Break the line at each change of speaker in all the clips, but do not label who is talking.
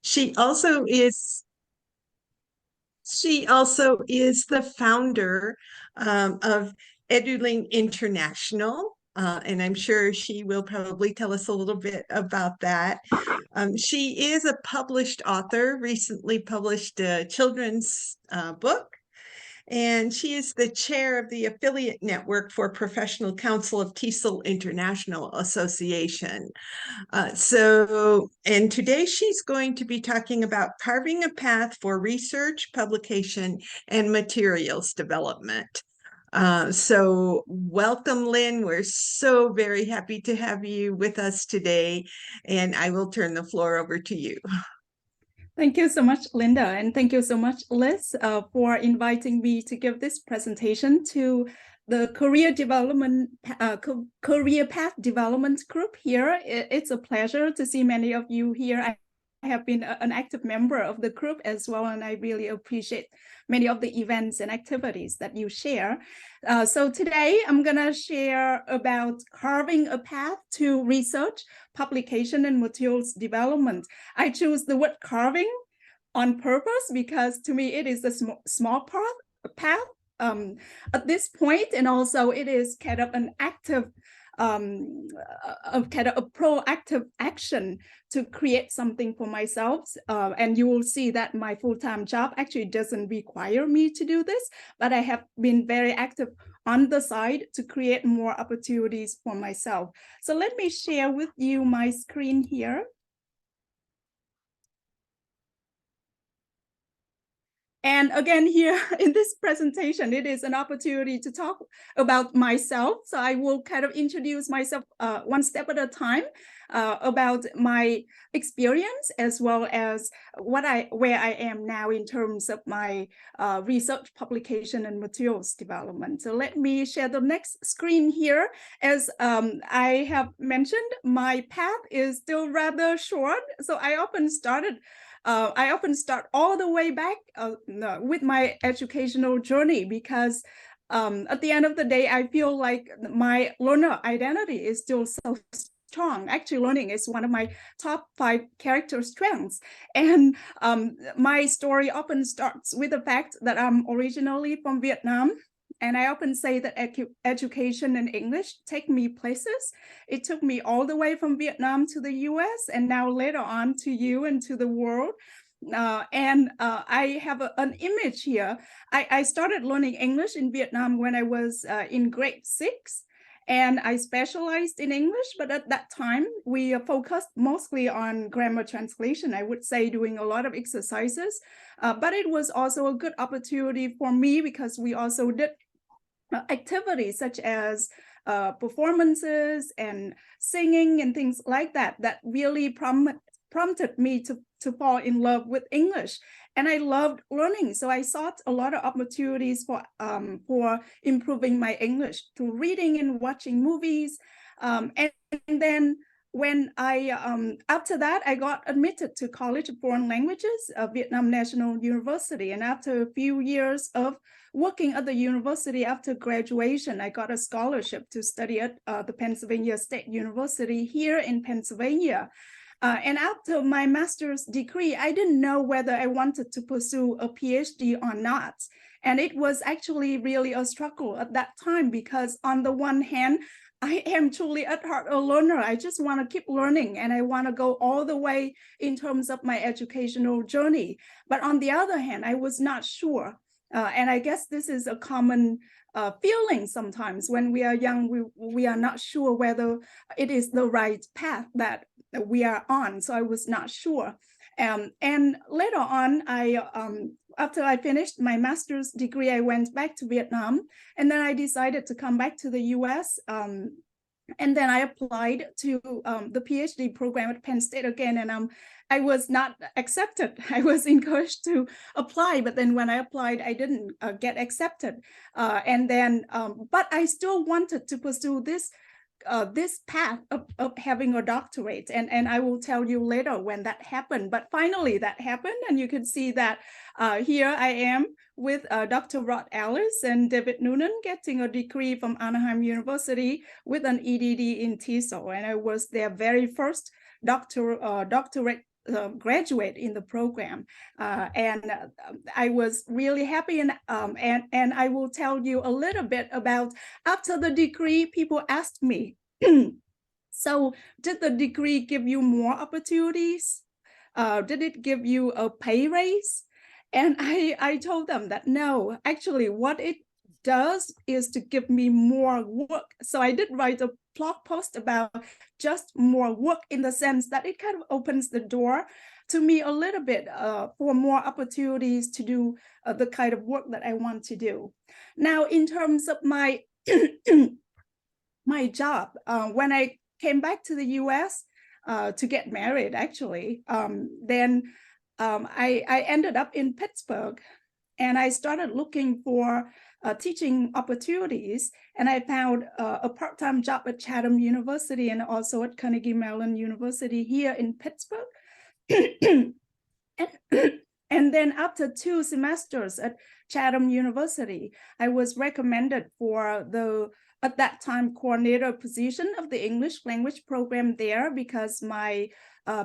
She also is she also is the founder of EduLink International, and I'm sure she will probably tell us a little bit about that. She is a published author, recently published a children's book, and she is the chair of the affiliate network for Professional Council of TESOL International Association. And today she's going to be talking about carving a path for research, publication, and materials development. So welcome, Lynn. We're so very happy to have you with us today, and I will turn the floor over to you.
Thank you so much, Linda, and thank you so much, Liz, for inviting me to give this presentation to the career path development group here. It's a pleasure to see many of you here. I have been an active member of the group as well, and I really appreciate many of the events and activities that you share. So today I'm gonna share about carving a path to research, publication, and materials development. I choose the word carving on purpose because to me it is a small path at this point, and also it is kind of an active kind of a proactive action to create something for myself. And you will see that my full-time job actually doesn't require me to do this, but I have been very active on the side to create more opportunities for myself. So let me share with you my screen here. And again, here in this presentation, it is an opportunity to talk about myself. So I will kind of introduce myself one step at a time about my experience, as well as where I am now in terms of my research, publication, and materials development. So let me share the next screen here. As I have mentioned, my path is still rather short. So I often start all the way back with my educational journey because at the end of the day, I feel like my learner identity is still so strong. Actually, learning is one of my top 5 character strengths. And my story often starts with the fact that I'm originally from Vietnam. And I often say that education and English take me places. It took me all the way from Vietnam to the US, and now later on to you and to the world. I have an image here. I started learning English in Vietnam when I was in grade 6. And I specialized in English, but at that time, we focused mostly on grammar translation, I would say, doing a lot of exercises. But it was also a good opportunity for me because we also did activities such as performances and singing and things like that, that really prompted me to fall in love with English. And I loved learning. So I sought a lot of opportunities for improving my English through reading and watching movies. And then when after that, I got admitted to College of Foreign Languages, Vietnam National University. And after a few years of working at the university after graduation, I got a scholarship to study at the Pennsylvania State University here in Pennsylvania. And after my master's degree, I didn't know whether I wanted to pursue a PhD or not. And it was actually really a struggle at that time because on the one hand, I am truly at heart a learner. I just want to keep learning and I want to go all the way in terms of my educational journey. But on the other hand, I was not sure. And I guess this is a common feeling sometimes when we are young, we are not sure whether it is the right path that we are on. So I was not sure. And later on, after I finished my master's degree, I went back to Vietnam, and then I decided to come back to the US. And then I applied to the PhD program at Penn State again, and I was not accepted. I was encouraged to apply, but then when I applied, I didn't get accepted. But I still wanted to pursue this path of having a doctorate, and I will tell you later when that happened. But finally that happened, and you can see that here I am with Dr. Rod Ellis and David Noonan getting a degree from Anaheim University with an EDD in TESOL, and I was their very first doctorate graduate in the program, and I was really happy. And I will tell you a little bit about after the degree. People asked me, so did the degree give you more opportunities? Did it give you a pay raise? And I told them that no, actually, what it does is to give me more work. So I did write a blog post about just more work, in the sense that it kind of opens the door to me a little bit for more opportunities to do the kind of work that I want to do. Now, in terms of my my job, when I came back to the US to get married, actually, then I ended up in Pittsburgh, and I started looking for teaching opportunities, and I found a part-time job at Chatham University and also at Carnegie Mellon University here in Pittsburgh. And then after 2 semesters at Chatham University, I was recommended for the, at that time, coordinator position of the English language program there, because my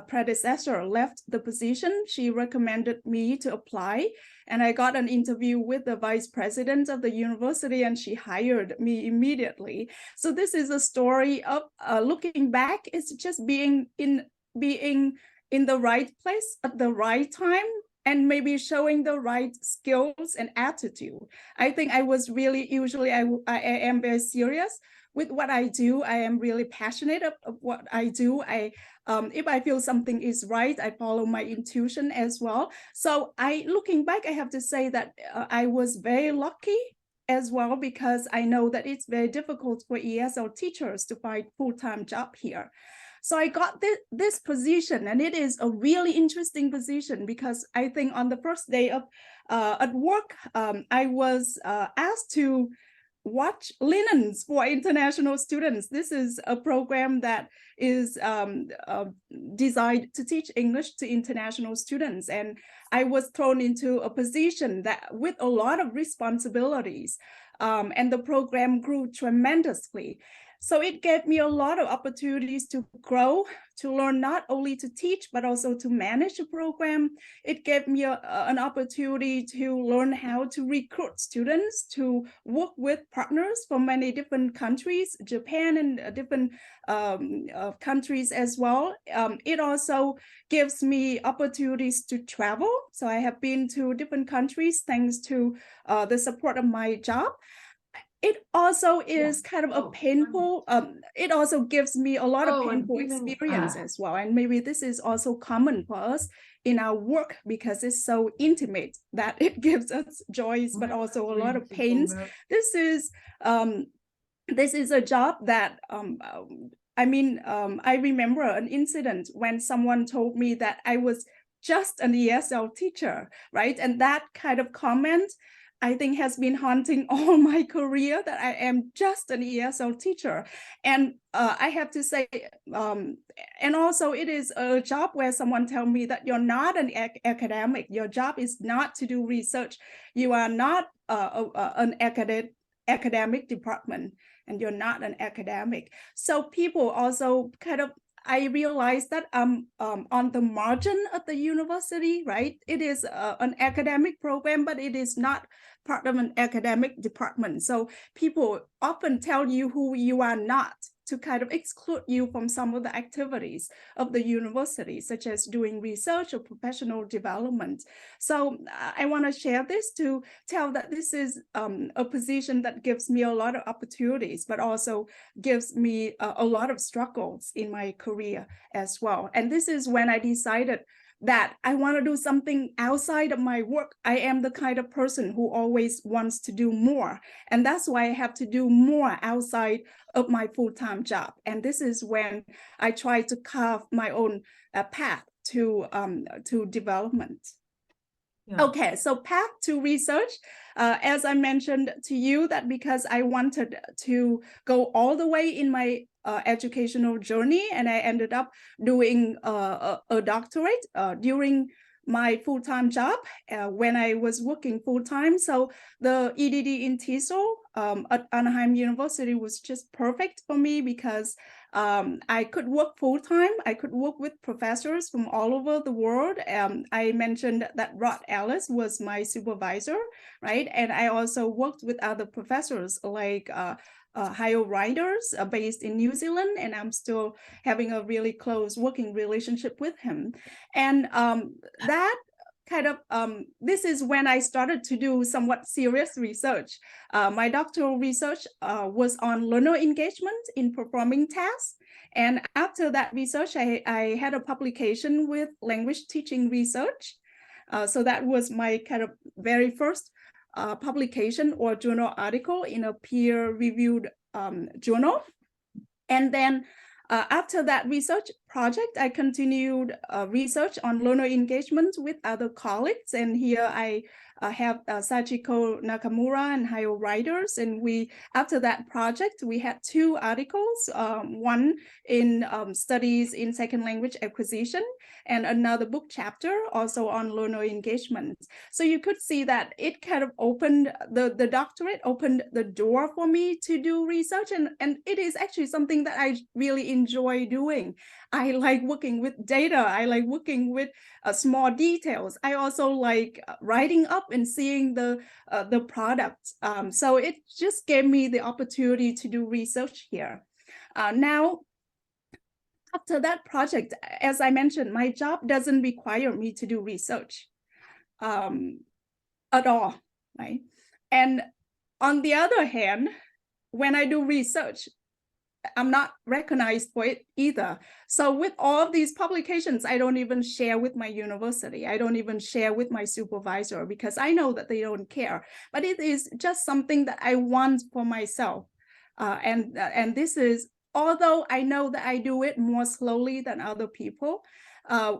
predecessor left the position. She recommended me to apply, and I got an interview with the vice president of the university, and she hired me immediately. So this is a story of looking back. It's just being in the right place at the right time, and maybe showing the right skills and attitude. I think I was really, usually I am very serious with what I do. I am really passionate of what I do. If I feel something is right, I follow my intuition as well. So looking back, I have to say that I was very lucky as well, because I know that it's very difficult for ESL teachers to find full-time job here. So I got this position, and it is a really interesting position, because I think on the first day of at work, I was asked to watch linens for international students. This is a program that is designed to teach English to international students. And I was thrown into a position that with a lot of responsibilities, and the program grew tremendously. So it gave me a lot of opportunities to grow, to learn not only to teach, but also to manage a program. It gave me an opportunity to learn how to recruit students, to work with partners from many different countries, Japan and different countries as well. It also gives me opportunities to travel. So I have been to different countries thanks to the support of my job. It also is kind of a painful, it also gives me a lot of painful experience as well. And maybe this is also common for us in our work, because it's so intimate that it gives us joys, but also a lot of pains. This is a job that, I remember an incident when someone told me that I was just an ESL teacher, right? And that kind of comment, I think, has been haunting all my career, that I am just an ESL teacher. And I have to say, and also it is a job where someone tell me that you're not an academic. Your job is not to do research. You are not an academic department, and you're not an academic. So people also kind of, I realized that I'm on the margin of the university, right? It is an academic program, but it is not part of an academic department. So people often tell you who you are not, to kind of exclude you from some of the activities of the university, such as doing research or professional development. So I want to share this to tell that this is a position that gives me a lot of opportunities, but also gives me a lot of struggles in my career as well. And this is when I decided that I want to do something outside of my work. I am the kind of person who always wants to do more. And that's why I have to do more outside of my full-time job. And this is when I try to carve my own path to development. Yeah. Okay, so path to research, as I mentioned to you, that because I wanted to go all the way in my educational journey, and I ended up doing a doctorate during my full-time job when I was working full-time. So the EDD in TESOL at Anaheim University was just perfect for me because I could work full-time. I could work with professors from all over the world. I mentioned that Rod Ellis was my supervisor, right? And I also worked with other professors like Hayo Riders based in New Zealand, and I'm still having a really close working relationship with him. And that kind of, this is when I started to do somewhat serious research. My doctoral research was on learner engagement in performing tasks. And after that research, I had a publication with Language Teaching Research. So that was my kind of very first publication or journal article in a peer-reviewed journal. And then after that research project, I continued research on learner engagement with other colleagues. And here I have Sachiko Nakamura and Hayo Riders. And after that project, we had 2 articles, one in studies in second language acquisition and another book chapter also on learner engagement. So you could see that it kind of opened, the doctorate opened the door for me to do research. And it is actually something that I really enjoy doing. I like working with data. I like working with small details. I also like writing up and seeing the product. So it just gave me the opportunity to do research here. Now, after that project, as I mentioned, my job doesn't require me to do research at all, right? And on the other hand, when I do research, I'm not recognized for it either. So with all of these publications, I don't even share with my university. I don't even share with my supervisor because I know that they don't care. But it is just something that I want for myself. And this is, although I know that I do it more slowly than other people,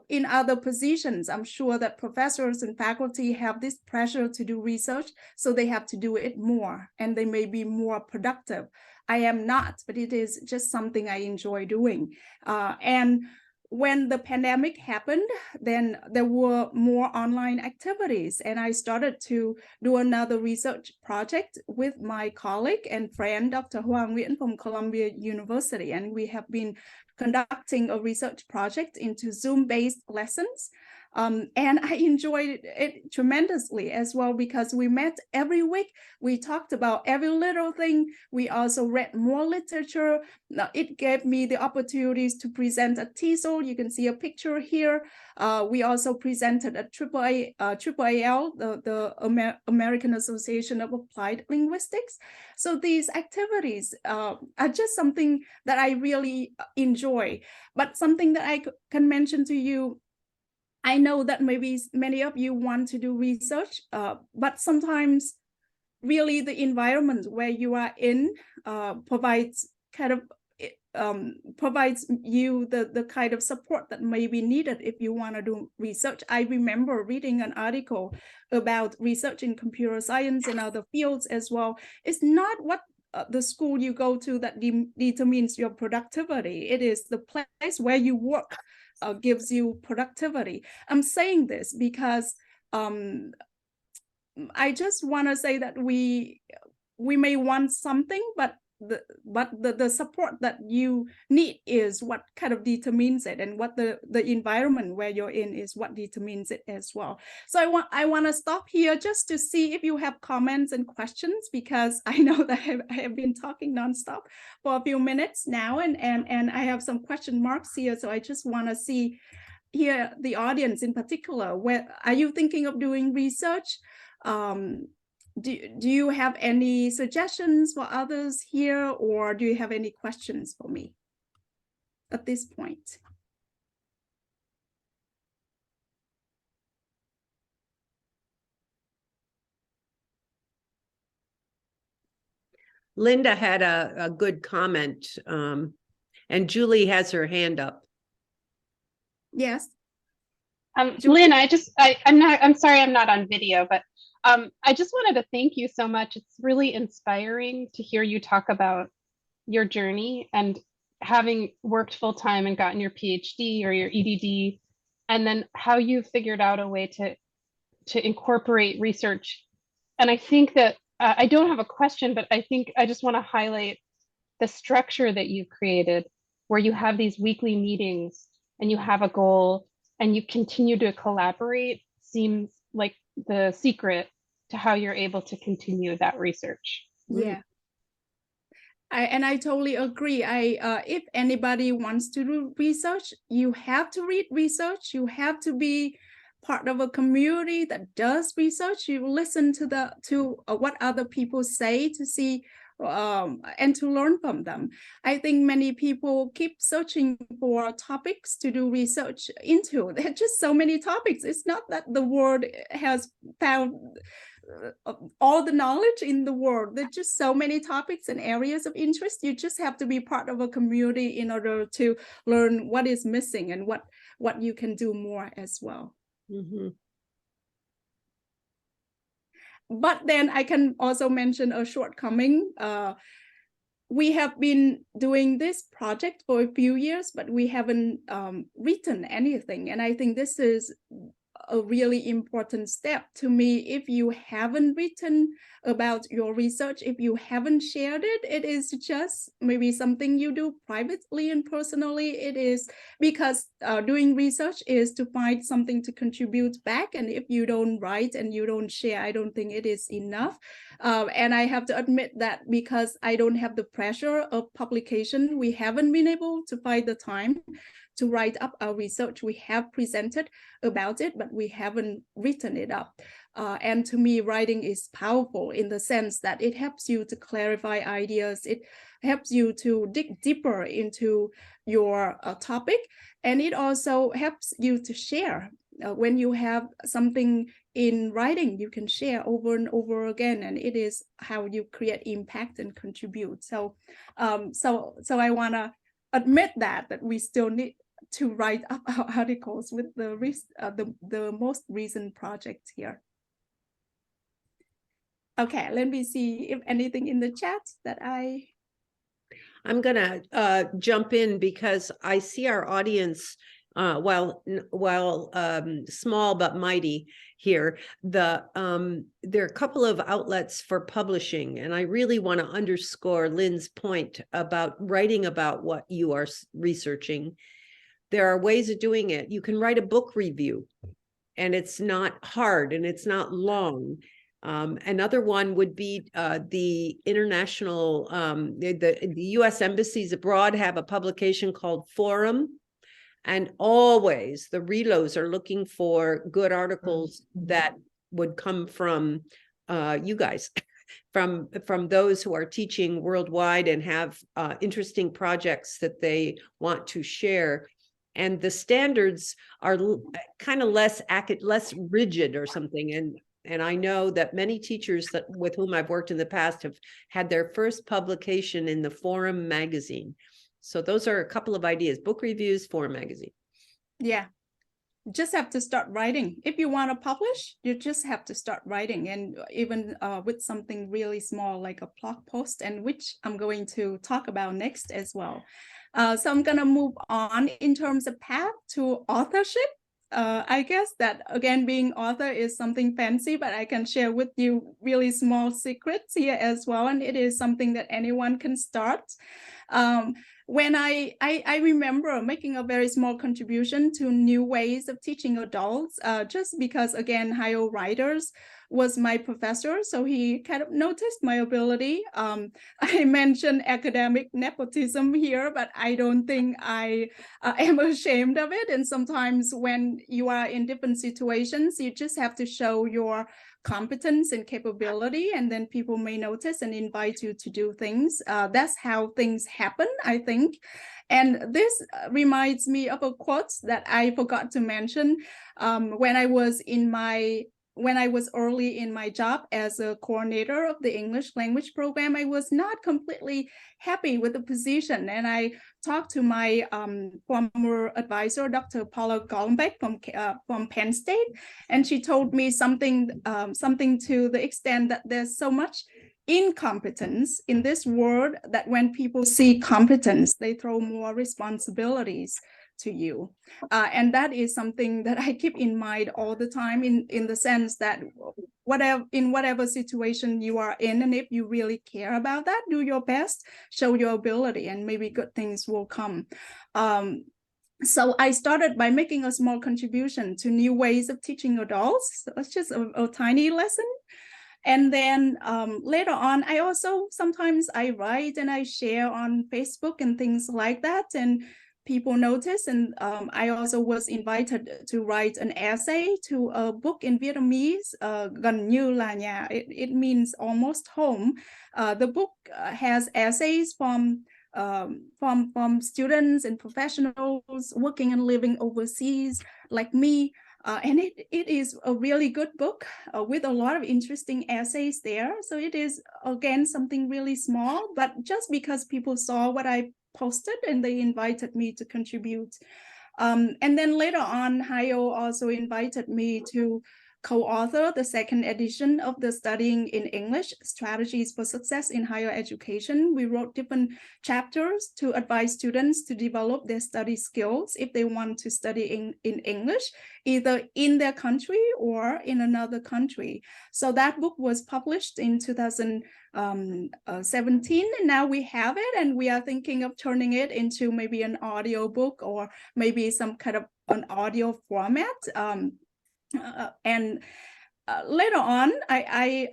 in other positions, I'm sure that professors and faculty have this pressure to do research, so they have to do it more and they may be more productive. I am not, but it is just something I enjoy doing. And when the pandemic happened, then there were more online activities, and I started to do another research project with my colleague and friend, Dr. Hoàng Nguyễn from Columbia University, and we have been conducting a research project into Zoom-based lessons. And I enjoyed it tremendously as well because we met every week. We talked about every little thing. We also read more literature. Now, it gave me the opportunities to present at TESOL. You can see a picture here. We also presented at AAAL, the American Association of Applied Linguistics. So these activities are just something that I really enjoy. But something that I can mention to you, I know that maybe many of you want to do research, but sometimes really the environment where you are in provides you the kind of support that may be needed if you want to do research. I remember reading an article about research in computer science and other fields as well. It's not what the school you go to that determines your productivity. It is the place where you work gives you productivity. I'm saying this because I just want to say that we may want something, but the support that you need is what kind of determines it, and what the environment where you're in is what determines it as well. So I want to stop here just to see if you have comments and questions, because I know that I have been talking nonstop for a few minutes now, and I have some question marks here. So I just want to see here the audience in particular, where are you thinking of doing research? Do you have any suggestions for others here, or do you have any questions for me at this point?
Linda had a good comment, and Julie has her hand up.
Yes.
Lynn, I'm sorry I'm not on video, but I just wanted to thank you so much. It's really inspiring to hear you talk about your journey, and having worked full time and gotten your PhD or your EDD and then how you figured out a way to incorporate research. And I think that I don't have a question, but I think I just want to highlight the structure that you've created, where you have these weekly meetings and you have a goal and you continue to collaborate, seems like the secret to how you're able to continue that research.
Yeah. I totally agree. If anybody wants to do research, you have to read research. You have to be part of a community that does research. You listen to what other people say to see and to learn from them. I think many people keep searching for topics to do research into. There are just so many topics. It's not that the world has found all the knowledge in the world. There's just so many topics and areas of interest. You just have to be part of a community in order to learn what is missing and what you can do more as well.
Mm-hmm.
But then I can also mention a shortcoming. We have been doing this project for a few years, but we haven't written anything. And I think this is a really important step to me. If you haven't written about your research, if you haven't shared it, it is just maybe something you do privately and personally. It is because doing research is to find something to contribute back. And if you don't write and you don't share, I don't think it is enough. And I have to admit that because I don't have the pressure of publication, we haven't been able to find the time to write up our research. We have presented about it, but we haven't written it up. And to me, writing is powerful in the sense that it helps you to clarify ideas. It helps you to dig deeper into your topic. And it also helps you to share. When you have something in writing, you can share over and over again, and it is how you create impact and contribute. So I want to admit that we still need to write up our articles with the most recent project here. Okay, let me see if anything in the chat that
I'm gonna jump in because I see our audience, while small but mighty here, there are a couple of outlets for publishing, and I really want to underscore Lynn's point about writing about what you are researching. There are ways of doing it. You can write a book review, and it's not hard and it's not long. Another one would be the international, the U.S. embassies abroad have a publication called Forum. And always the relos are looking for good articles that would come from you guys, from those who are teaching worldwide and have interesting projects that they want to share. And the standards are kind of less rigid or something. And I know that many teachers with whom I've worked in the past have had their first publication in the Forum magazine. So those are a couple of ideas: book reviews, Forum magazine.
Yeah, just have to start writing. If you want to publish, you just have to start writing, and even with something really small like a blog post, and which I'm going to talk about next as well. So I'm gonna move on in terms of path to authorship. I guess that, again, being author is something fancy, but I can share with you really small secrets here as well. And it is something that anyone can start. When I remember making a very small contribution to new ways of teaching adults, just because, again, Hayo Writers was my professor, so he kind of noticed my ability. I mentioned academic nepotism here, but I don't think I am ashamed of it. And sometimes when you are in different situations, you just have to show your competence and capability, and then people may notice and invite you to do things. That's how things happen, I think. And this reminds me of a quote that I forgot to mention when I was early in my job as a coordinator of the English language program. I was not completely happy with the position, and I talked to my former advisor, Dr. Paula Gollenbeck from Penn State, and she told me something to the extent that there's so much incompetence in this world that when people see competence, they throw more responsibilities to you. And that is something that I keep in mind all the time, in the sense that whatever situation you are in, and if you really care about that, do your best, show your ability, and maybe good things will come. So I started by making a small contribution to new ways of teaching adults. So it's just a tiny lesson. And then later on, I also sometimes I write and I share on Facebook and things like that, and people notice. And I also was invited to write an essay to a book in Vietnamese, Gần như là nhà. It means almost home. The book has essays from students and professionals working and living overseas like me. And it is a really good book with a lot of interesting essays there. So it is, again, something really small, but just because people saw what I posted and they invited me to contribute. And then later on, Hayo also invited me to co-author the second edition of the Studying in English Strategies for Success in Higher Education. We wrote different chapters to advise students to develop their study skills if they want to study in English, either in their country or in another country. So that book was published in 2017, and now we have it, and we are thinking of turning it into maybe an audio book or maybe some kind of an audio format. And later on, I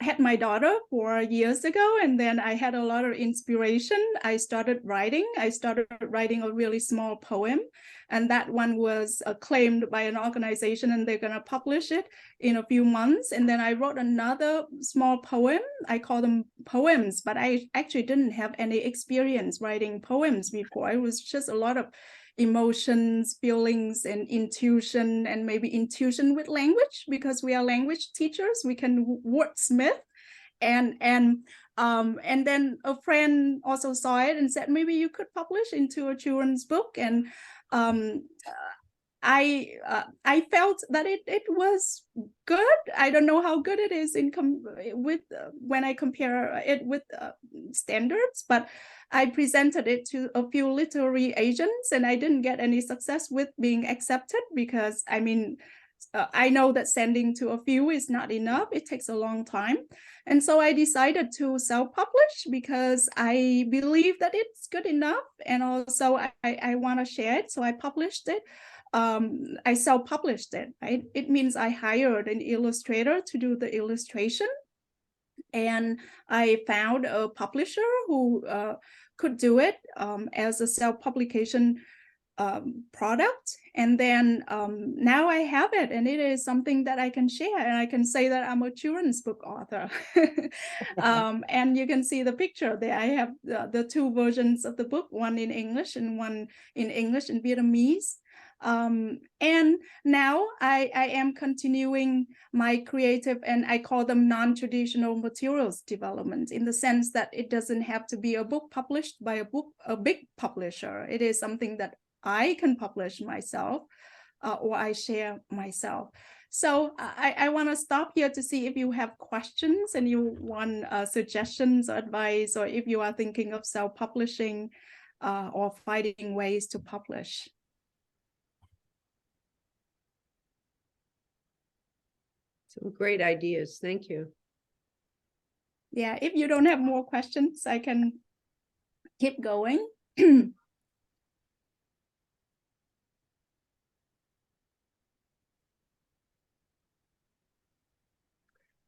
had my daughter 4 years ago, and then I had a lot of inspiration. I started writing a really small poem, and that one was acclaimed by an organization, and they're going to publish it in a few months. And then I wrote another small poem. I call them poems, but I actually didn't have any experience writing poems before. It was just a lot of emotions, feelings, and intuition, and maybe intuition with language, because we are language teachers. We can wordsmith, and then a friend also saw it and said, maybe you could publish into a children's book. And I felt that it was good. I don't know how good it is when I compare it with standards, but I presented it to a few literary agents, and I didn't get any success with being accepted, because I mean, I know that sending to a few is not enough. It takes a long time. And so I decided to self-publish, because I believe that it's good enough. And also I want to share it. So I published it. I self-published it. Right? It means I hired an illustrator to do the illustration. And I found a publisher who could do it as a self-publication product. And then now I have it, and it is something that I can share, and I can say that I'm a children's book author. And you can see the picture there. I have the two versions of the book, one in English and one in English and Vietnamese. And now I am continuing my creative, and I call them non-traditional materials development, in the sense that it doesn't have to be a book published by a big publisher. It is something that I can publish myself, or I share myself. So I want to stop here to see if you have questions and you want suggestions or advice, or if you are thinking of self-publishing or finding ways to publish.
Some great ideas. Thank you.
Yeah, if you don't have more questions, I can keep going.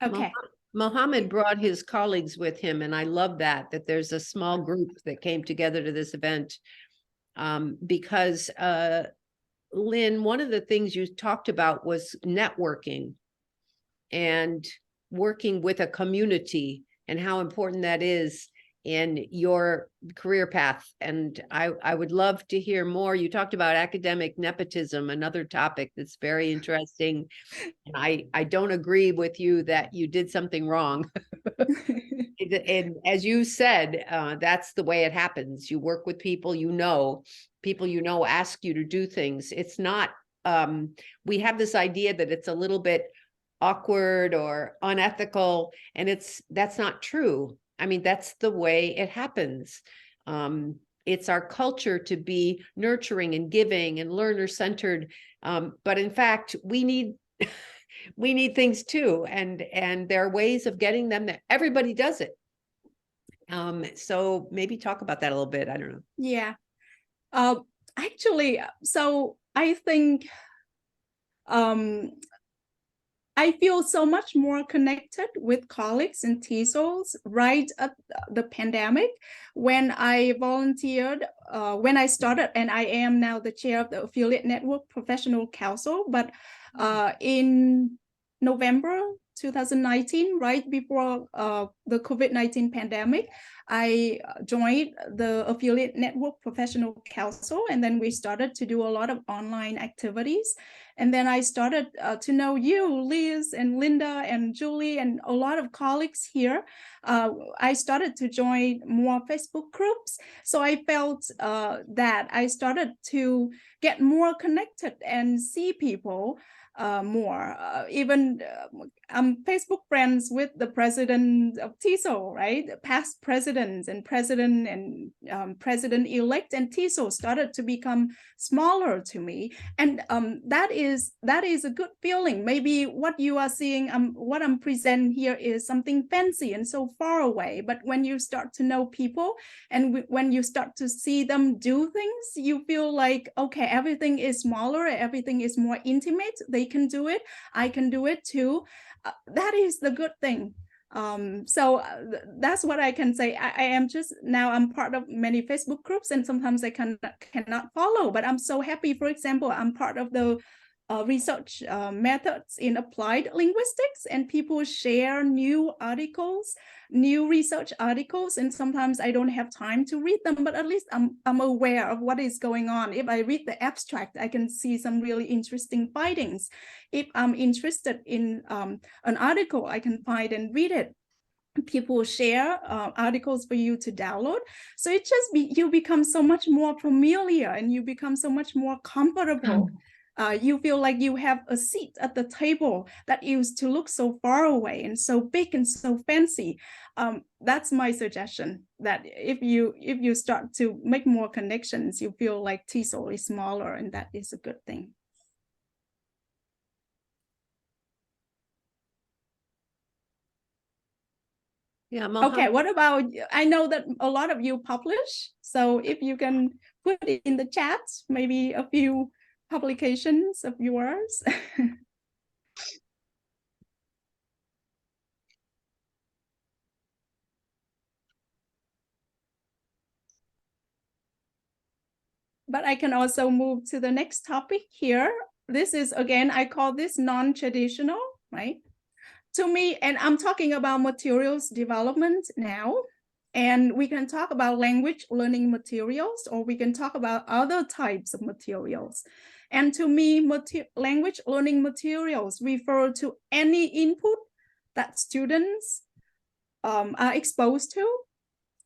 Okay.
Mohammed brought his colleagues with him, and I love that there's a small group that came together to this event, because Lynn, one of the things you talked about was networking and working with a community, and how important that is in your career path. And I would love to hear more. You talked about academic nepotism, another topic that's very interesting. And I don't agree with you that you did something wrong. And as you said, that's the way it happens. You work with people you know ask you to do things. It's not, we have this idea that it's a little bit awkward or unethical, and that's not true. I mean, that's the way it happens. it's our culture to be nurturing and giving and learner-centered. But in fact, we need we need things too, and there are ways of getting them that everybody does it. So maybe talk about that a little bit. I don't know.
Yeah. Actually, so I think I feel so much more connected with colleagues and TESOLs right at the pandemic when I volunteered, when I started, and I am now the chair of the Affiliate Network Professional Council, but in November 2019, right before the COVID-19 pandemic, I joined the Affiliate Network Professional Council, and then we started to do a lot of online activities. And then I started to know you, Liz and Linda and Julie and a lot of colleagues here. I started to join more Facebook groups. So I felt that I started to get more connected and see people more. Even I'm Facebook friends with the president of TESOL, right? Past presidents and president-elect and TESOL started to become smaller to me. And that is a good feeling. Maybe what you are seeing, what I'm presenting here is something fancy and so far away. But when you start to know people and when you start to see them do things, you feel like, okay, everything is smaller, everything is more intimate. They can do it. I can do it too. That is the good thing. So that's what I can say. I am just now I'm part of many Facebook groups, and sometimes I cannot follow, but I'm so happy. For example, I'm part of the research methods in applied linguistics, and people share new articles, new research articles, and sometimes I don't have time to read them, but at least I'm aware of what is going on. If I read the abstract, I can see some really interesting findings. If I'm interested in an article, I can find and read it. People share articles for you to download. So it just you become so much more familiar and you become so much more comfortable. You feel like you have a seat at the table that used to look so far away and so big and so fancy. That's my suggestion, that if you start to make more connections, you feel like TESOL is smaller, and that is a good thing.
Yeah.
Okay, what about, I know that a lot of you publish, so if you can put it in the chat, maybe a few publications of yours. But I can also move to the next topic here. This is, again, I call this non-traditional, right? To me, and I'm talking about materials development now, and we can talk about language learning materials, or we can talk about other types of materials. And to me, language learning materials refer to any input that students are exposed to,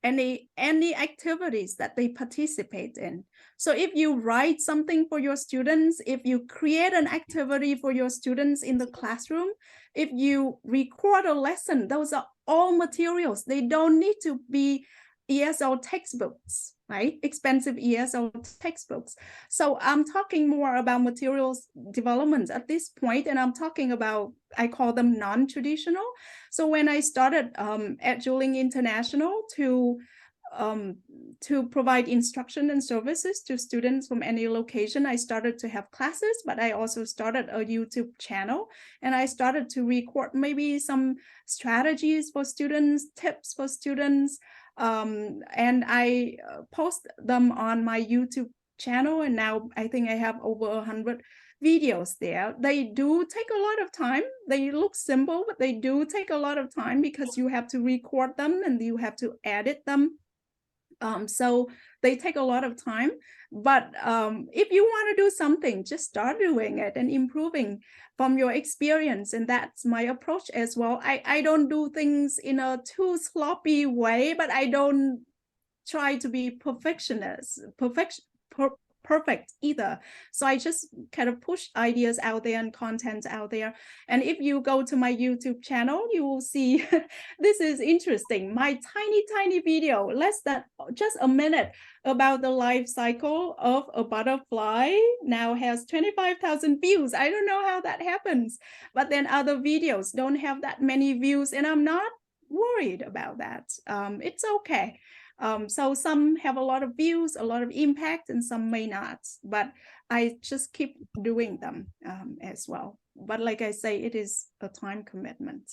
any activities that they participate in. So if you write something for your students, if you create an activity for your students in the classroom, if you record a lesson, those are all materials. They don't need to be ESL textbooks, right? Expensive ESL textbooks. So I'm talking more about materials development at this point, and I'm talking about, I call them non-traditional. So when I started at Juling International to provide instruction and services to students from any location, I started to have classes, but I also started a YouTube channel, and I started to record maybe some strategies for students, tips for students, and I post them on my YouTube channel, and now I think I have over 100 videos there. They do take a lot of time. They look simple, but they do take a lot of time because you have to record them and you have to edit them. So they take a lot of time, but if you want to do something, just start doing it and improving from your experience. And that's my approach as well. I don't do things in a too sloppy way, but I don't try to be perfectionist, perfect either. So I just kind of push ideas out there and content out there. And if you go to my YouTube channel, you will see this is interesting. My tiny video, less than just a minute, about the life cycle of a butterfly now has 25,000 views. I don't know how that happens, but then other videos don't have that many views, and I'm not worried about that. It's okay. So some have a lot of views, a lot of impact, and some may not, but I just keep doing them as well. But like I say, it is a time commitment.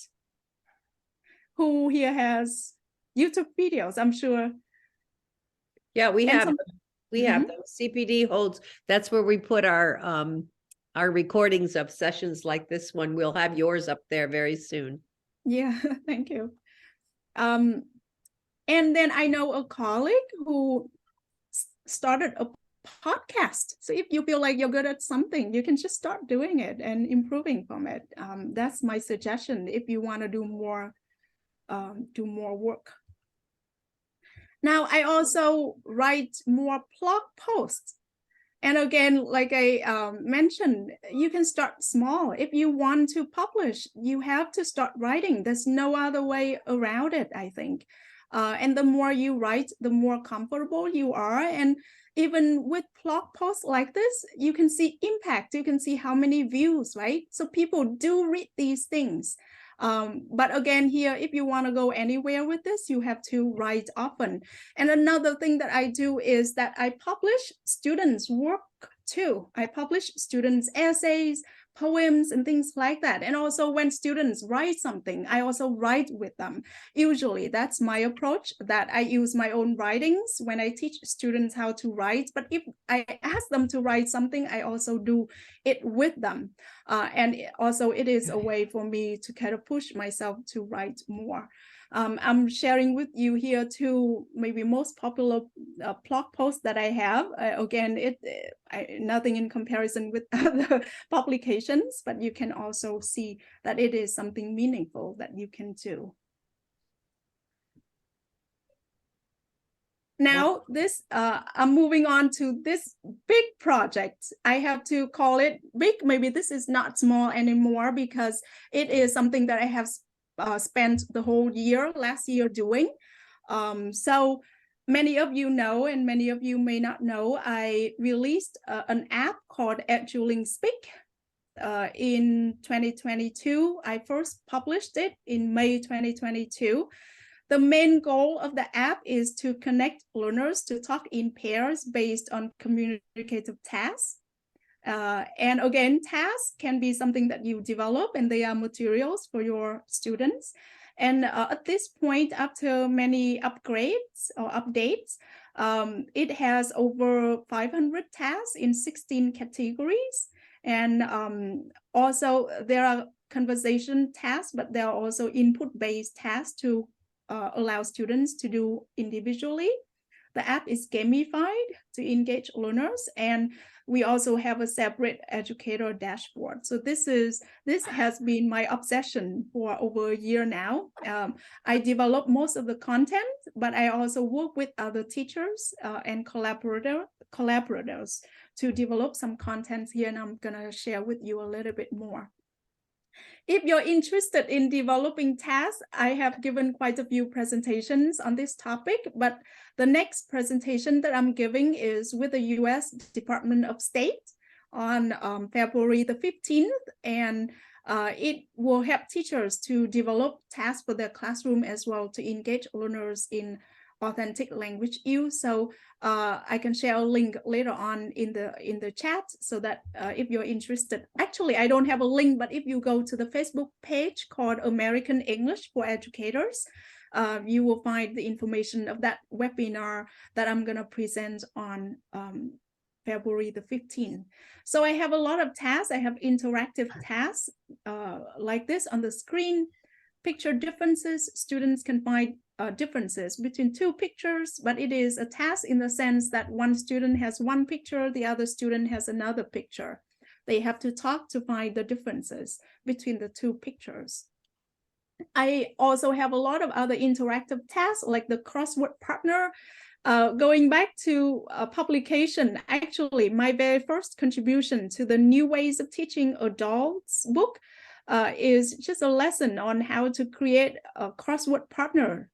Who here has YouTube videos? I'm sure.
Yeah, we
And
have
some-
we have those. CPD holds, that's where we put our recordings of sessions like this one. We'll have yours up there very soon.
Yeah, thank you. And then I know a colleague who started a podcast. So if you feel like you're good at something, you can just start doing it and improving from it. That's my suggestion if you want to do more work. Now, I also write more blog posts. And again, like I mentioned, you can start small. If you want to publish, you have to start writing. There's no other way around it, I think. And the more you write, the more comfortable you are. And even with blog posts like this, you can see impact. You can see how many views, right? So people do read these things. But again, here, if you want to go anywhere with this, you have to write often. And another thing that I do is that I publish students' work too. I publish students' essays, poems, and things like that. And also when students write something, I also write with them. Usually that's my approach, that I use my own writings when I teach students how to write. But if I ask them to write something, I also do it with them. And also it is a way for me to kind of push myself to write more. I'm sharing with you here two maybe most popular blog posts that I have. Again, nothing in comparison with other publications, but you can also see that it is something meaningful that you can do. Now, I'm moving on to this big project. I have to call it big. Maybe this is not small anymore because it is something that I have spent the whole last year doing. So many of you know, and many of you may not know, I released an app called EduLink Speak in 2022. I first published it in May 2022. The main goal of the app is to connect learners to talk in pairs based on communicative tasks. And again, tasks can be something that you develop, and they are materials for your students. And at this point, after many upgrades or updates, it has over 500 tasks in 16 categories. And also there are conversation tasks, but there are also input-based tasks to allow students to do individually. The app is gamified to engage learners, and we also have a separate educator dashboard. So this has been my obsession for over a year now. I develop most of the content, but I also work with other teachers and collaborators to develop some content here, and I'm gonna share with you a little bit more. If you're interested in developing tasks, I have given quite a few presentations on this topic, but the next presentation that I'm giving is with the US Department of State on February the 15th, and it will help teachers to develop tasks for their classroom as well to engage learners in authentic language use. So I can share a link later on in the chat so that if you're interested, actually I don't have a link, but if you go to the Facebook page called American English for Educators, you will find the information of that webinar that I'm going to present on February the 15th. So I have a lot of tasks. I have interactive tasks like this on the screen. Picture differences. Students can find differences between two pictures, but it is a task in the sense that one student has one picture, the other student has another picture. They have to talk to find the differences between the two pictures. I also have a lot of other interactive tasks like the crossword partner. Going back to publication, actually, my very first contribution to the New Ways of Teaching Adults book is just a lesson on how to create a crossword partner,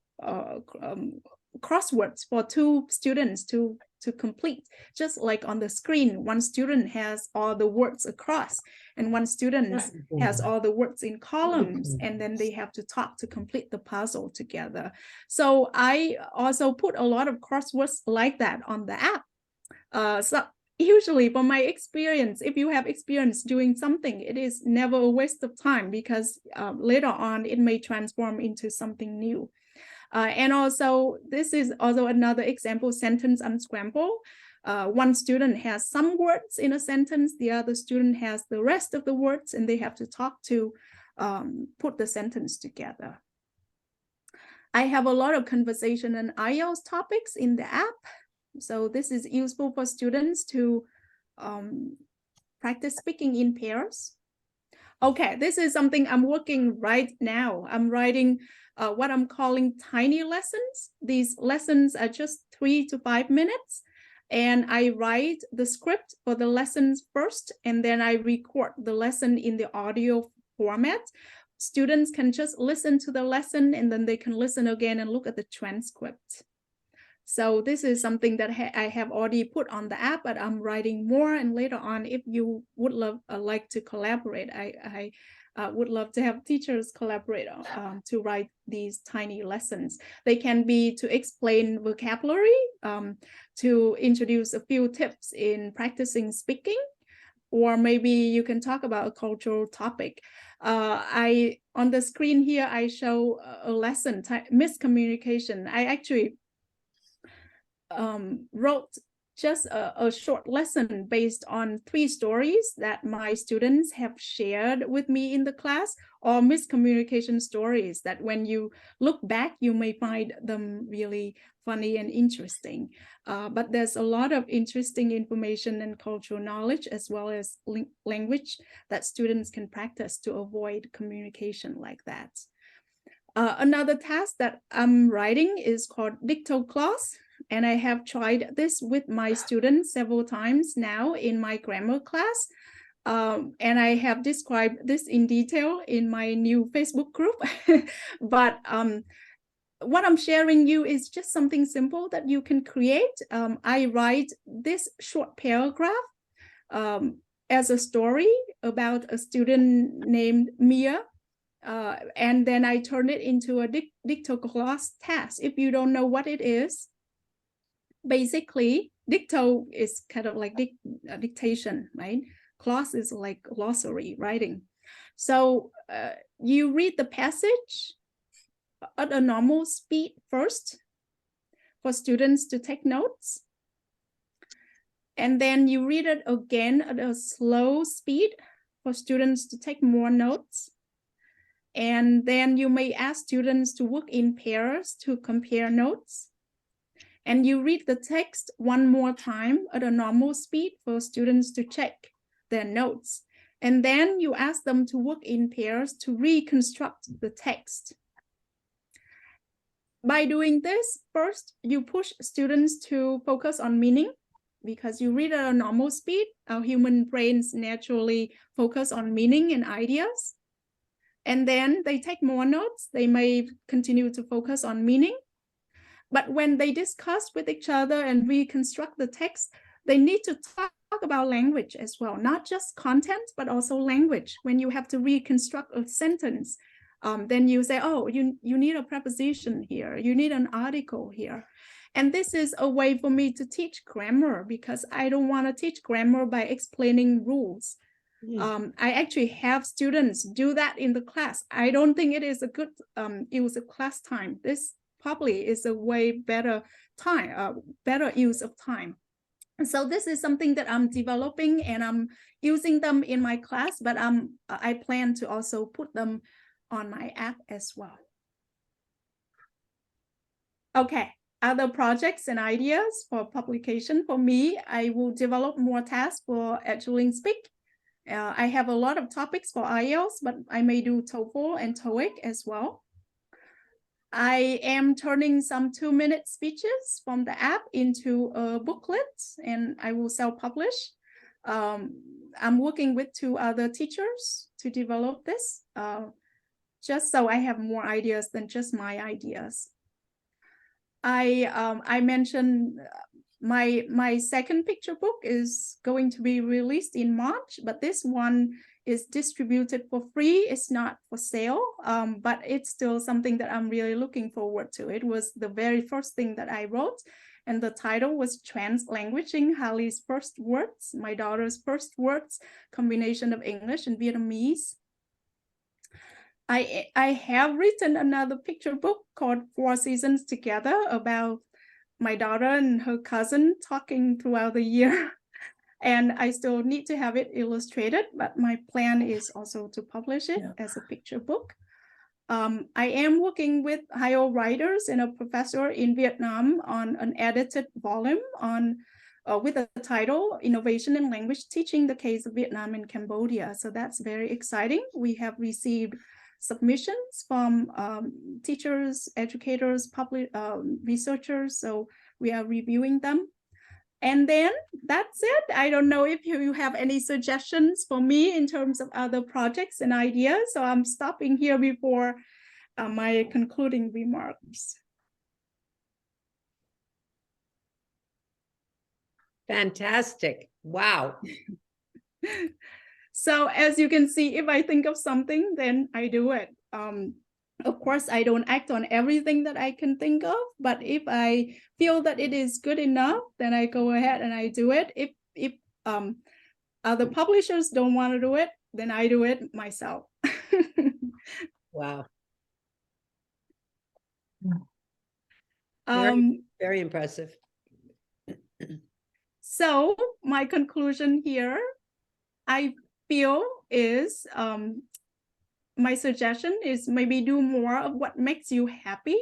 crosswords for two students to complete. Just like on the screen, one student has all the words across, and one student has all the words in columns, and then they have to talk to complete the puzzle together. So I also put a lot of crosswords like that on the app. So usually from my experience, if you have experience doing something, it is never a waste of time, because later on it may transform into something new. And also, this is also another example, sentence unscramble. One student has some words in a sentence, the other student has the rest of the words, and they have to talk to put the sentence together. I have a lot of conversation and IELTS topics in the app. So this is useful for students to practice speaking in pairs. Okay, this is something I'm working right now. I'm writing what I'm calling tiny lessons. These lessons are just 3 to 5 minutes. And I write the script for the lessons first, and then I record the lesson in the audio format. Students can just listen to the lesson, and then they can listen again and look at the transcript. So this is something that I have already put on the app, but I'm writing more. And later on, if you would like to collaborate, I would love to have teachers collaborate to write these tiny lessons. They can be to explain vocabulary, to introduce a few tips in practicing speaking, or maybe you can talk about a cultural topic. On the screen here, I show a lesson, miscommunication. I actually wrote just a short lesson based on 3 stories that my students have shared with me in the class, or miscommunication stories that when you look back, you may find them really funny and interesting. But there's a lot of interesting information and cultural knowledge, as well as language that students can practice to avoid communication like that. Another task that I'm writing is called dicto clause. And I have tried this with my students several times now in my grammar class. And I have described this in detail in my new Facebook group. But what I'm sharing you is just something simple that you can create. I write this short paragraph as a story about a student named Mia. And then I turn it into a dicto clause task. If you don't know what it is, basically, dicto is kind of like dictation, right? Clause is like glossary writing. So you read the passage at a normal speed first for students to take notes. And then you read it again at a slow speed for students to take more notes. And then you may ask students to work in pairs to compare notes. And you read the text one more time at a normal speed for students to check their notes. And then you ask them to work in pairs to reconstruct the text. By doing this, first, you push students to focus on meaning, because you read at a normal speed, our human brains naturally focus on meaning and ideas. And then they take more notes. They may continue to focus on meaning. But when they discuss with each other and reconstruct the text, they need to talk about language as well, not just content, but also language. When you have to reconstruct a sentence, then you say, oh, you need a preposition here, you need an article here. And this is a way for me to teach grammar, because I don't want to teach grammar by explaining rules. I actually have students do that in the class. I don't think it is a good use of class time. This probably is a way better time, better use of time. And so this is something that I'm developing, and I'm using them in my class, but I plan to also put them on my app as well. Okay, other projects and ideas for publication. For me, I will develop more tasks for Eduling Speak. I have a lot of topics for IELTS, but I may do TOEFL and TOEIC as well. I am turning some 2-minute speeches from the app into a booklet, and I will self-publish. I'm working with 2 other teachers to develop this, just so I have more ideas than just my ideas. I mentioned my second picture book is going to be released in March, but this one is distributed for free. It's not for sale, but it's still something that I'm really looking forward to. It was the very first thing that I wrote, and the title was Translanguaging Halie's First Words, my daughter's first words, combination of English and Vietnamese. I have written another picture book called 4 Seasons Together about my daughter and her cousin talking throughout the year. And I still need to have it illustrated, but my plan is also to publish it as a picture book. I am working with Hyo writers and a professor in Vietnam on an edited volume on with the title Innovation in Language Teaching, the Case of Vietnam and Cambodia. So that's very exciting. We have received submissions from teachers, educators, public researchers. So we are reviewing them. And then that's it. I don't know if you have any suggestions for me in terms of other projects and ideas. So I'm stopping here before my concluding remarks.
Fantastic. Wow.
So as you can see, if I think of something, then I do it. Of course, I don't act on everything that I can think of, but if I feel that it is good enough, then I go ahead and I do it. If other publishers don't want to do it, then I do it myself.
Wow. Very impressive.
So my conclusion here, I feel is my suggestion is maybe do more of what makes you happy.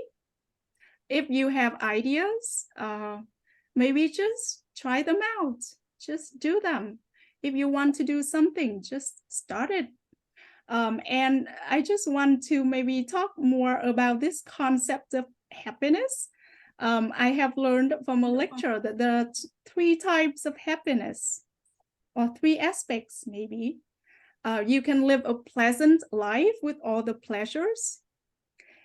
If you have ideas, maybe just try them out. Just do them. If you want to do something, just start it. And I just want to maybe talk more about this concept of happiness. I have learned from a lecture that there are 3 types of happiness, or 3 aspects maybe. You can live a pleasant life with all the pleasures.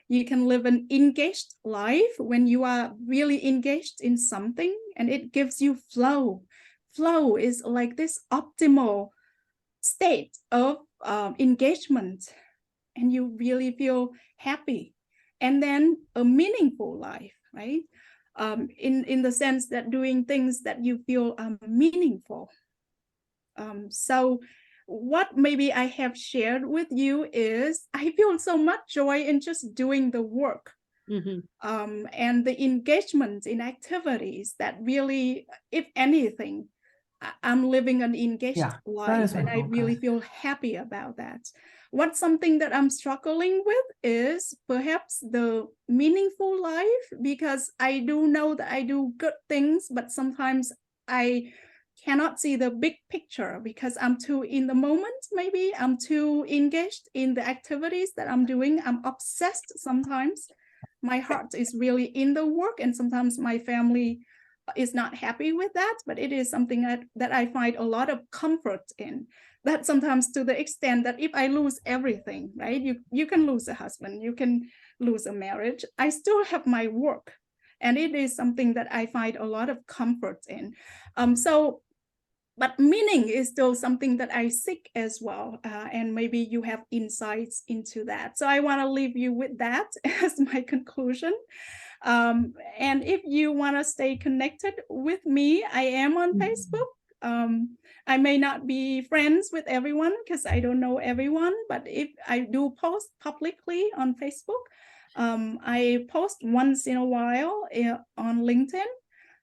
You can live an engaged life when you are really engaged in something and it gives you flow. Flow is like this optimal state of engagement and you really feel happy. And then a meaningful life, right? In the sense that doing things that you feel meaningful. So what maybe I have shared with you is I feel so much joy in just doing the work. And the engagement in activities that really, if anything, I'm living an engaged life and I really feel happy about that. What's something that I'm struggling with is perhaps the meaningful life, because I do know that I do good things, but sometimes I cannot see the big picture because I'm too in the moment. Maybe I'm too engaged in the activities that I'm doing. I'm obsessed sometimes. My heart is really in the work, and sometimes my family is not happy with that, but it is something that I find a lot of comfort in. That sometimes to the extent that if I lose everything, right? You can lose a husband, you can lose a marriage. I still have my work. And it is something that I find a lot of comfort in. But meaning is still something that I seek as well. And maybe you have insights into that. So I want to leave you with that as my conclusion. And if you want to stay connected with me, I am on Facebook. I may not be friends with everyone because I don't know everyone, but if I do post publicly on Facebook, I post once in a while on LinkedIn.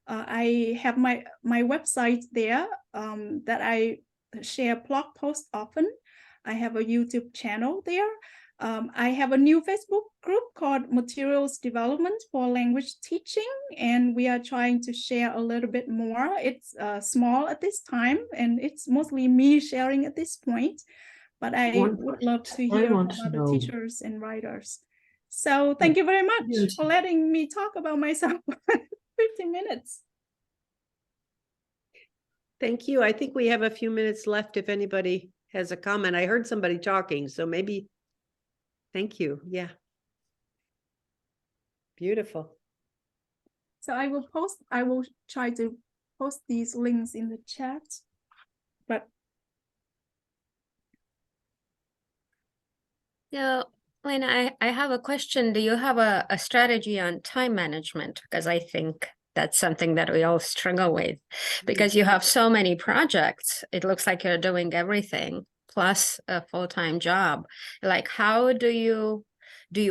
I have my website there that I share blog posts often. I have a YouTube channel there. I have a new Facebook group called Materials Development for Language Teaching, and we are trying to share a little bit more. It's small at this time, and it's mostly me sharing at this point, but I would love to hear from other teachers and writers. So thank you very much
Good.
for letting me talk about myself for 15 minutes.
Thank you. I think we have a few minutes left if anybody has a comment. I heard somebody talking, so maybe. Thank you. Yeah. Beautiful.
So I will try to post these links in the chat. But
So, Lena, I have a question. Do you have a strategy on time management? Because I think that's something that we all struggle with because you have so many projects. It looks like you're doing everything plus a full-time job. Like, how do you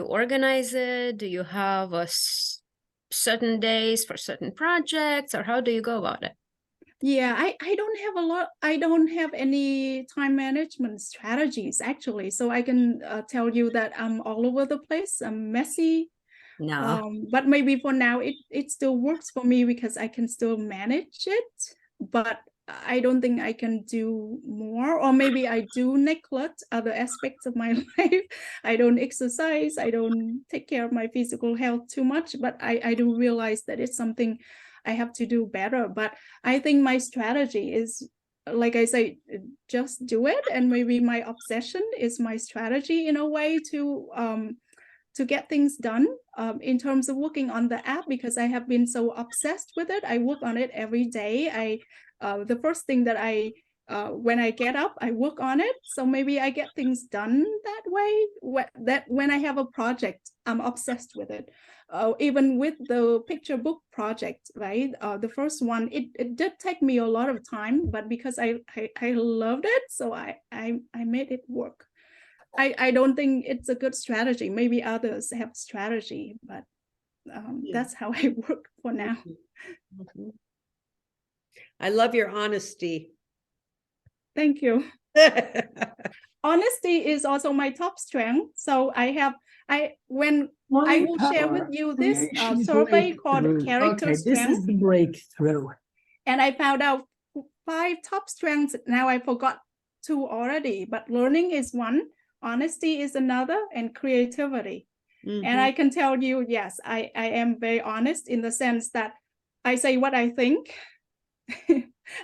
organize it? Do you have certain days for certain projects, or how do you go about it?
yeah, I don't have a lot. I don't have any time management strategies actually. So I can tell you that I'm all over the place. I'm messy.
No.
But maybe for now it still works for me because I can still manage it. But I don't think I can do more, or maybe I do neglect other aspects of my life. I don't exercise. I don't take care of my physical health too much. But I do realize that it's something I have to do better. But I think my strategy is, like I say, just do it. And maybe my obsession is my strategy in a way to get things done in terms of working on the app, because I have been so obsessed with it. I work on it every day. The first thing that when I get up, I work on it. So maybe I get things done that way. When I have a project, I'm obsessed with it. Even with the picture book project, right? The first one, it did take me a lot of time, but because I loved it, so I made it work. I don't think it's a good strategy. Maybe others have strategy, but that's how I work for now.
Mhm. I love your honesty.
Thank you. Honesty is also my top strength. So when I will share with you this survey called Character
Okay, this is
Strength,
the breakthrough.
and I found out 5 top strengths. Now I forgot 2 already, but learning is one, honesty is another, and creativity. And I can tell you, yes, I am very honest in the sense that I say what I think.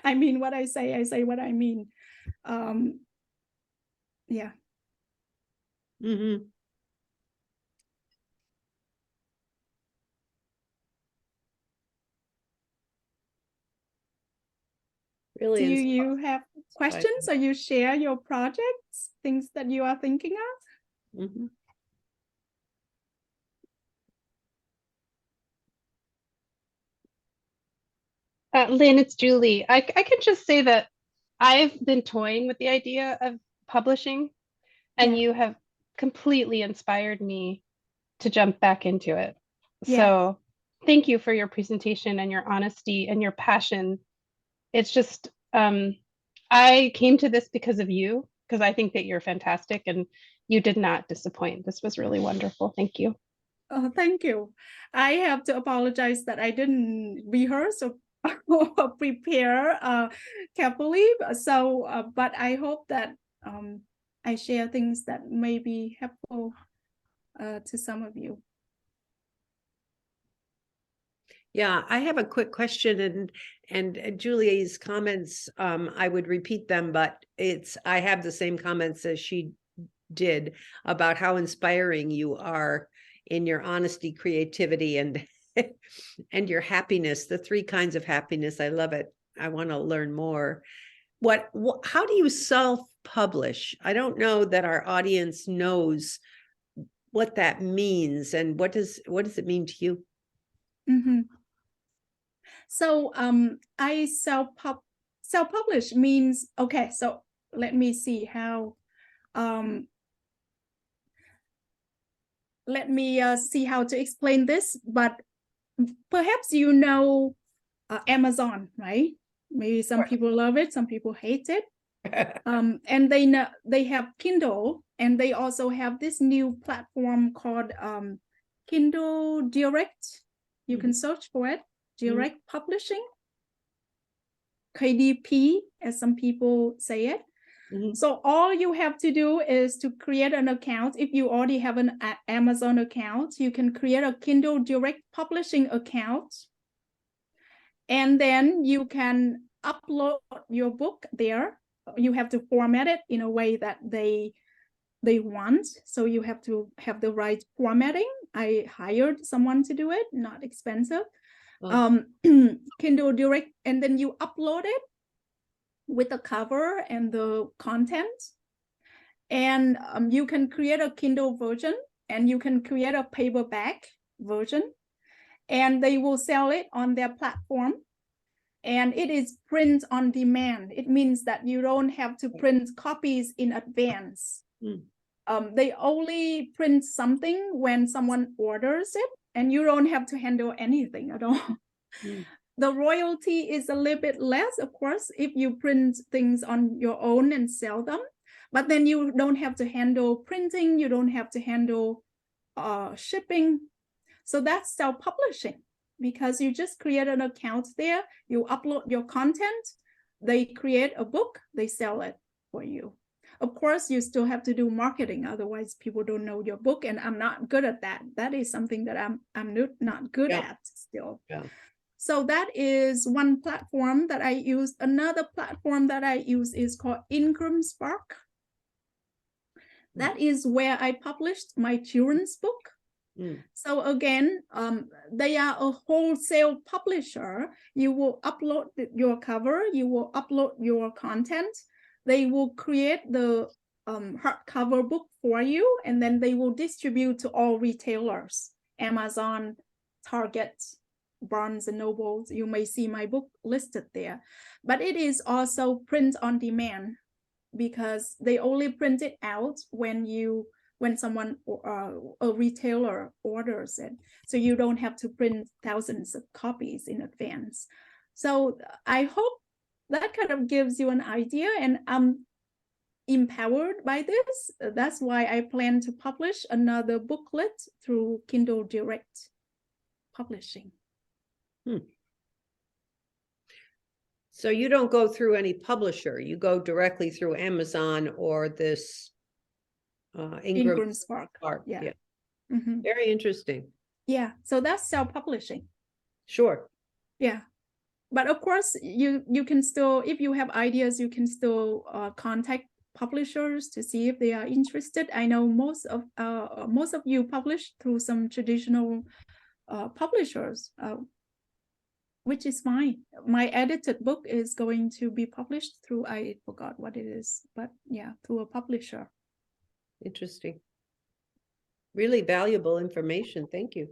I mean what I say what I mean. Yeah.
Mm-hmm. Really.
Do you have questions, or you share your projects, things that you are thinking of?
Mm-hmm.
Lynn, it's Julie. I can just say that I've been toying with the idea of publishing, and you have completely inspired me to jump back into it. So thank you for your presentation and your honesty and your passion. It's just, I came to this because of you, because I think that you're fantastic and you did not disappoint. This was really wonderful. Thank you.
Oh, thank you. I have to apologize that I didn't rehearse or prepare carefully. So, but I hope that I share things that may be helpful to some of you.
Yeah, I have a quick question, and Julie's comments, I would repeat them, but I have the same comments as she did about how inspiring you are in your honesty, creativity, and and your happiness, the 3 kinds of happiness. I love it. I want to learn more. How do you self-publish? I don't know that our audience knows what that means, and what does it mean to you?
Mm-hmm. So I self-publish means, okay, so let me see how let me see how to explain this. But perhaps you know Amazon, right? Maybe some people love it, some people hate it. And they have Kindle, and they also have this new platform called Kindle Direct. You can search for it, Direct Publishing, KDP, as some people say it.
Mhm.
So all you have to do is to create an account. If you already have an Amazon account, you can create a Kindle Direct Publishing account. And then you can upload your book there. You have to format it in a way that they want. So you have to have the right formatting. I hired someone to do it, not expensive.
Oh.
Kindle Direct, and then you upload it with the cover and the content. And you can create a Kindle version, and you can create a paperback version, and they will sell it on their platform. And it is print on demand. It means that you don't have to print copies in advance. They only print something when someone orders it, and you don't have to handle anything at all. The royalty is a little bit less, of course, if you print things on your own and sell them. But then you don't have to handle printing. You don't have to handle shipping. So that's self-publishing, because you just create an account there, you upload your content, they create a book, they sell it for you. Of course, you still have to do marketing, otherwise people don't know your book, and I'm not good at that. That is something that I'm not good at still. So that is one platform that I use. Another platform that I use is called Ingram Spark. That is where I published my children's book. So again, they are a wholesale publisher. You will upload your cover, you will upload your content. They will create the hardcover book for you, and then they will distribute to all retailers, Amazon, Target, Barnes and Noble. You may see my book listed there. But it is also print on demand, because they only print it out when someone a retailer orders it. So you don't have to print thousands of copies in advance. So I hope that kind of gives you an idea, and I'm empowered by this. That's why I plan to publish another booklet through Kindle Direct Publishing.
So you don't go through any publisher, you go directly through Amazon or this
Ingram Spark.
Yeah. Very interesting.
Yeah, so that's self-publishing.
Sure.
Yeah, but of course you can still, if you have ideas, you can still contact publishers to see if they are interested. I know most of you publish through some traditional publishers, which is fine. My edited book is going to be published through, I forgot what it is, but yeah, through a publisher.
Interesting. Really valuable information. Thank you.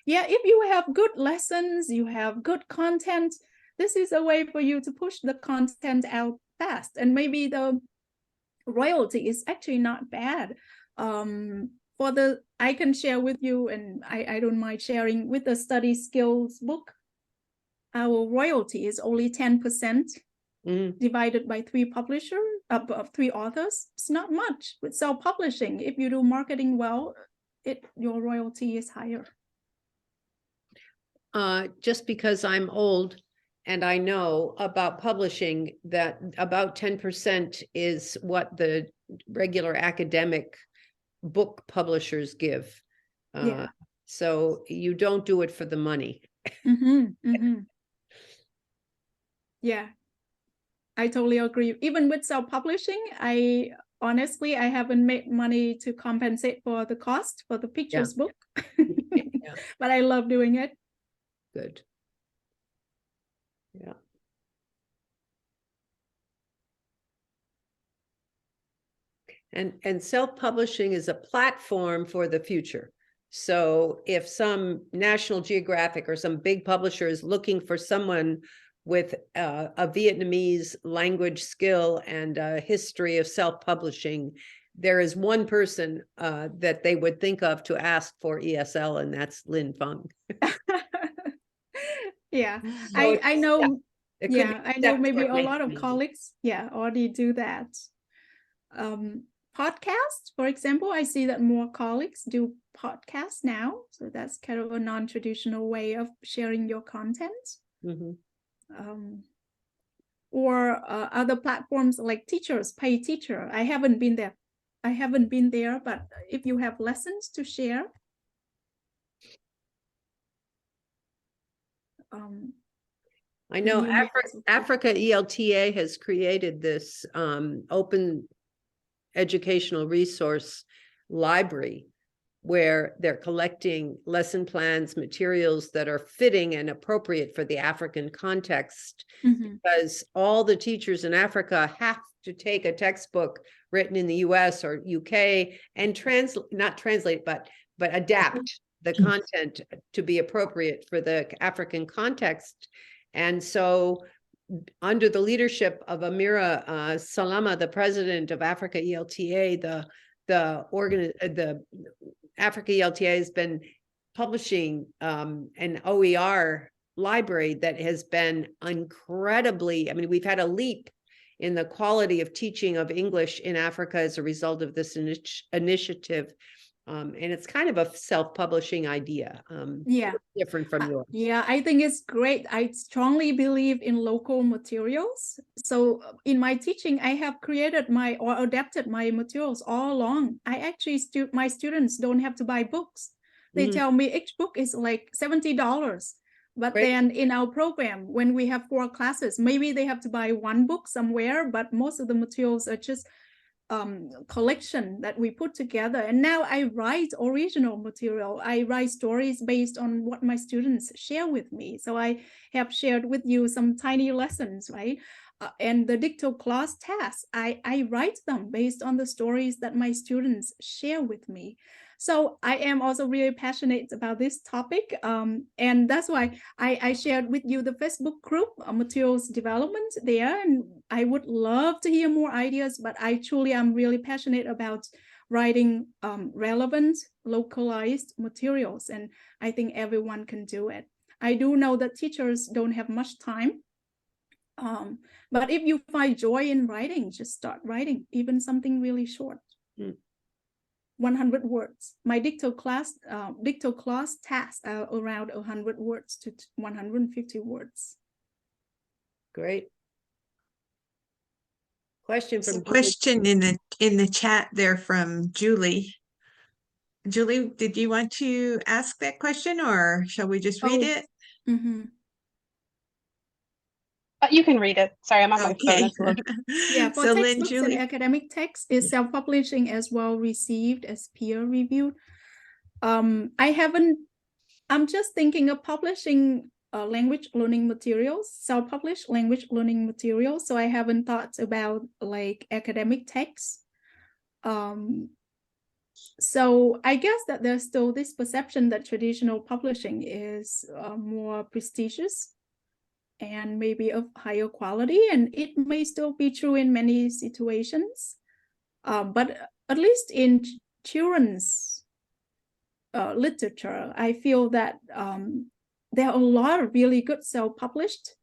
Yeah, if you have good lessons, you have good content, this is a way for you to push the content out fast. And maybe the royalty is actually not bad. I can share with you, and I don't mind sharing, with the study skills book, our royalty is only 10%. Divided by 3 publishers, 3 authors. It's not much. With self-publishing, if you do marketing well, your royalty is higher.
Just because I'm old and I know about publishing, that about 10% is what the regular academic book publishers give. So you don't do it for the money.
Yeah, I totally agree. Even with self-publishing, I haven't made money to compensate for the cost for the pictures book, but I love doing it.
Good. Yeah. And self-publishing is a platform for the future. So if some National Geographic or some big publisher is looking for someone with a Vietnamese language skill and a history of self-publishing, there is one person that they would think of to ask for ESL, and that's Linh Phung.
Yeah,
So
I know.
Yeah,
I know maybe a lot of colleagues, already do that. Podcasts, for example, I see that more colleagues do podcasts now. So that's kind of a non-traditional way of sharing your content. or other platforms like Teachers Pay Teacher. I haven't been there. But if you have lessons to share,
I know
you may
Africa ELTA has created this open educational resource library where they're collecting lesson plans, materials that are fitting and appropriate for the African context, because all the teachers in Africa have to take a textbook written in the US or UK and not translate, but adapt the content to be appropriate for the African context. And so under the leadership of Amira Salama, the president of Africa ELTA, the Africa ELTA has been publishing an OER library that has been incredibly, I mean, we've had a leap in the quality of teaching of English in Africa as a result of this initiative. And it's kind of a self-publishing idea.
Yeah,
different from yours.
Yeah, I think it's great. I strongly believe in local materials. So in my teaching, I have created or adapted my materials all along. I actually, my students don't have to buy books. They tell me each book is like $70. But then in our program, when we have 4 classes, maybe they have to buy 1 book somewhere, but most of the materials are just collection that we put together. And now I write original material. I write stories based on what my students share with me. So I have shared with you some tiny lessons, right? And the digital class tasks, I write them based on the stories that my students share with me. So I am also really passionate about this topic. And that's why I shared with you the Facebook group, materials development there. And I would love to hear more ideas, but I truly am really passionate about writing relevant, localized materials. And I think everyone can do it. I do know that teachers don't have much time. But if you find joy in writing, just start writing, even something really short. 100 words. My digital class tasks are around 100 words to 150 words.
Great. Question from
question in the chat there from Julie. Julie, did you want to ask that question, or shall we just read it?
You can read it. Sorry, I'm on my phone.
Yeah, for
so
textbooks
Julie,
and academic text, is self-publishing as well received as peer-reviewed? I'm just thinking of publishing language learning materials, self-published language learning materials. So I haven't thought about like academic texts. So I guess that there's still this perception that traditional publishing is more prestigious and maybe of higher quality, and it may still be true in many situations. But at least in children's literature, I feel that there are a lot of really good self-published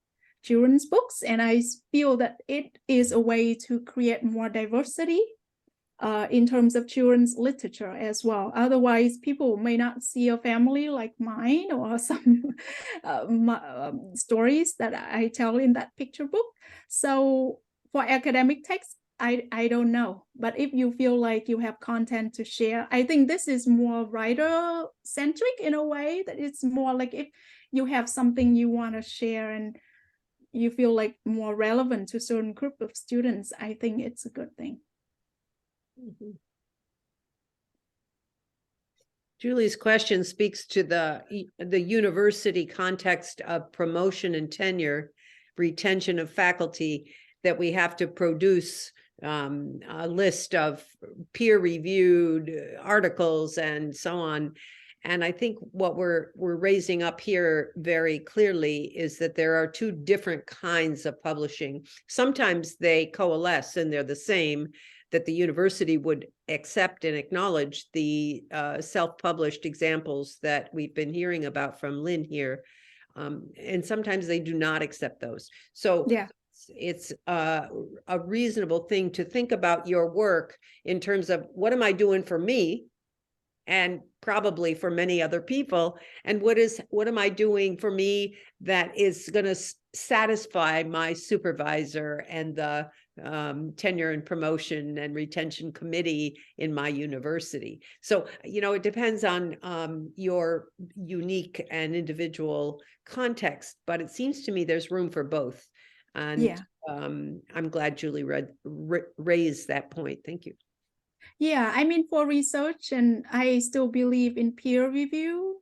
children's books, and I feel that it is a way to create more diversity in terms of children's literature as well. Otherwise, people may not see a family like mine or some stories that I tell in that picture book. So for academic text, I don't know. But if you feel like you have content to share, I think this is more writer-centric in a way, that it's more like if you have something you want to share and you feel like more relevant to a certain group of students, I think it's a good thing.
Julie's question speaks to the university context of promotion and tenure, retention of faculty, that we have to produce a list of peer-reviewed articles and so on. And I think what we're raising up here very clearly is that there are 2 different kinds of publishing. Sometimes they coalesce and they're the same, that the university would accept and acknowledge the self-published examples that we've been hearing about from Lynn here. And sometimes they do not accept those. So yeah, it's a reasonable thing to think about your work in terms of, what am I doing for me? and probably for many other people. And what am I doing for me that is going to satisfy my supervisor and the tenure and promotion and retention committee in my university? So, it depends on your unique and individual context, but it seems to me there's room for both. And
Yeah.
I'm glad Julie raised that point. Thank you.
Yeah, I mean, for research, and I still believe in peer-reviewed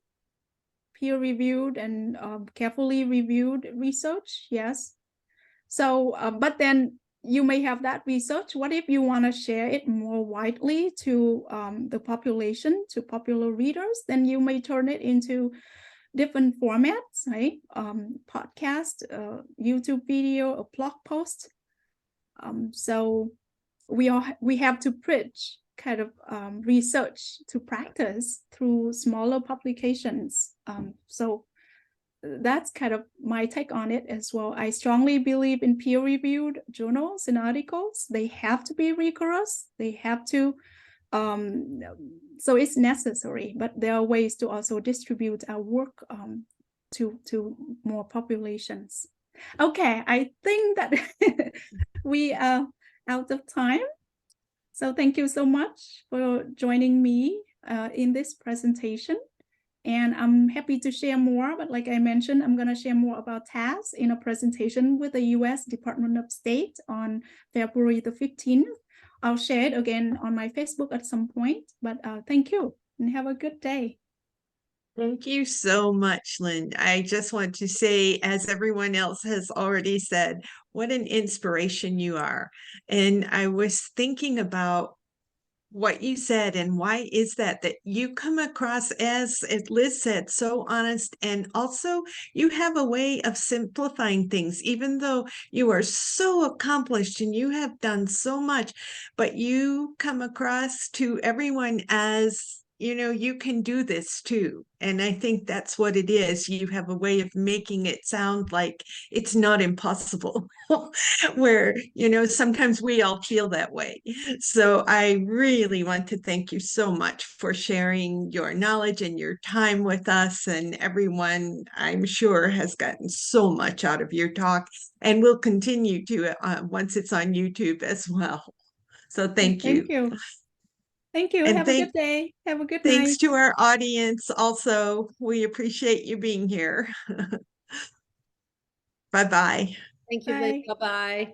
and carefully reviewed research. Yes. So, but then you may have that research. What if you want to share it more widely to the population, to popular readers? Then you may turn it into different formats, right? Podcast, YouTube video, a blog post. So we have to bridge kind of research to practice through smaller publications. So that's kind of my take on it as well. I strongly believe in peer-reviewed journals and articles. They have to be rigorous. They have to, so it's necessary, but there are ways to also distribute our work to more populations. Okay, I think that we are out of time. So thank you so much for joining me in this presentation. And I'm happy to share more, but like I mentioned, I'm going to share more about TAS in a presentation with the US Department of State on February the 15th. I'll share it again on my Facebook at some point, but thank you and have a good day.
Thank you so much, Lynn. I just want to say, as everyone else has already said, what an inspiration you are. And I was thinking about what you said, and why is that you come across, as Liz said, so honest, and also you have a way of simplifying things, even though you are so accomplished and you have done so much, but you come across to everyone as, you can do this too. And I think that's what it is. You have a way of making it sound like it's not impossible, where, sometimes we all feel that way. So I really want to thank you so much for sharing your knowledge and your time with us. And everyone, I'm sure, has gotten so much out of your talk and will continue to once it's on YouTube as well. So thank you.
Thank you. Thank you.
And
have a good day. Have a good
thanks
night.
to our audience also. We appreciate you being here. Bye-bye.
Thank you, Liz. Bye-bye.